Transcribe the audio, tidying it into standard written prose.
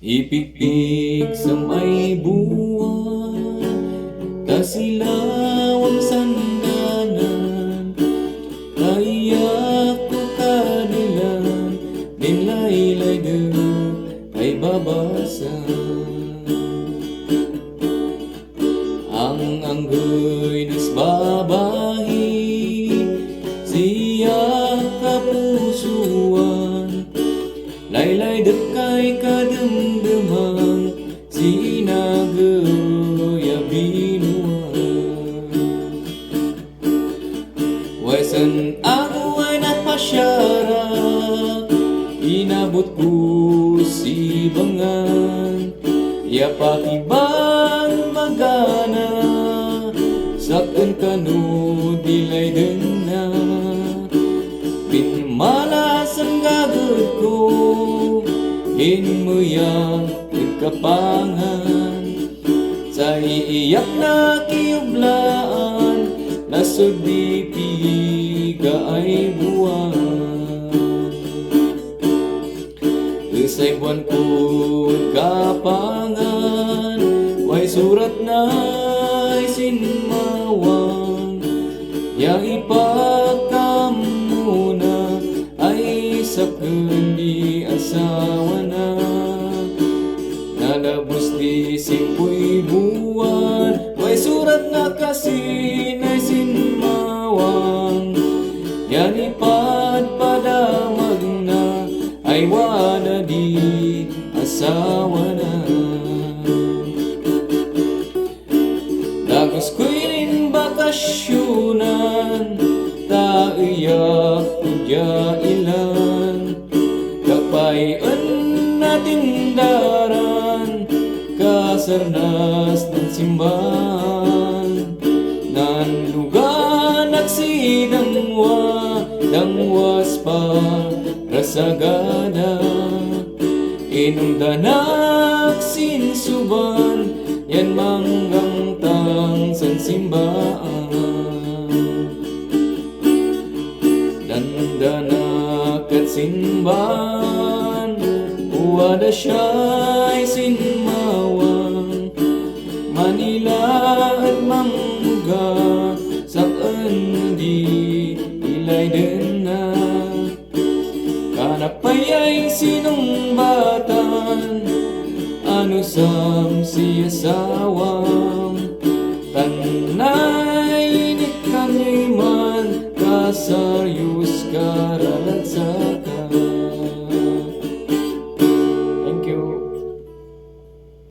Ipikpik sa may buwan, kasilawang sandanan, kaiyak ko kanilan, dinlaylay de ay babasa. Ang anggoy nas babahi, siya kapusuan, laylay dekay kademdemang, sinagoya binuan. Waisan ako ay napasyara, inabot ko si bangan, yapakibang magana, saktan kanu dilay din na. Pinmalas ang gagod ko, hinmuyang nagkapangan, sa iiyak na kiublaan, nasod di piga ay buwan. Isay buwan ko kapangan, way surat na sinmawang, yang ipagkamuna ay sa kundi asawa na. Nalabos di simpuy buwan, way surat na kasi na sinmawang, yang ipadpadamag na ay wala di asawa na. Dagos ko'y rin bakasyonan, taiyak kudya ilan, kapayan nating daran, kasarnas ng simbahan, nanlugan at sidangwa, dangwas pa rasagada, inundanak sinsuban, yan manggang tang san simbaan. Dandanak at simbahan, uwada siya'y sinmawang, Manila at mangga, saan di ilay din na. Kanapay ay sinumbatan, ano sam siya sawam, tanay ni kaniman, kasaryus karalansa.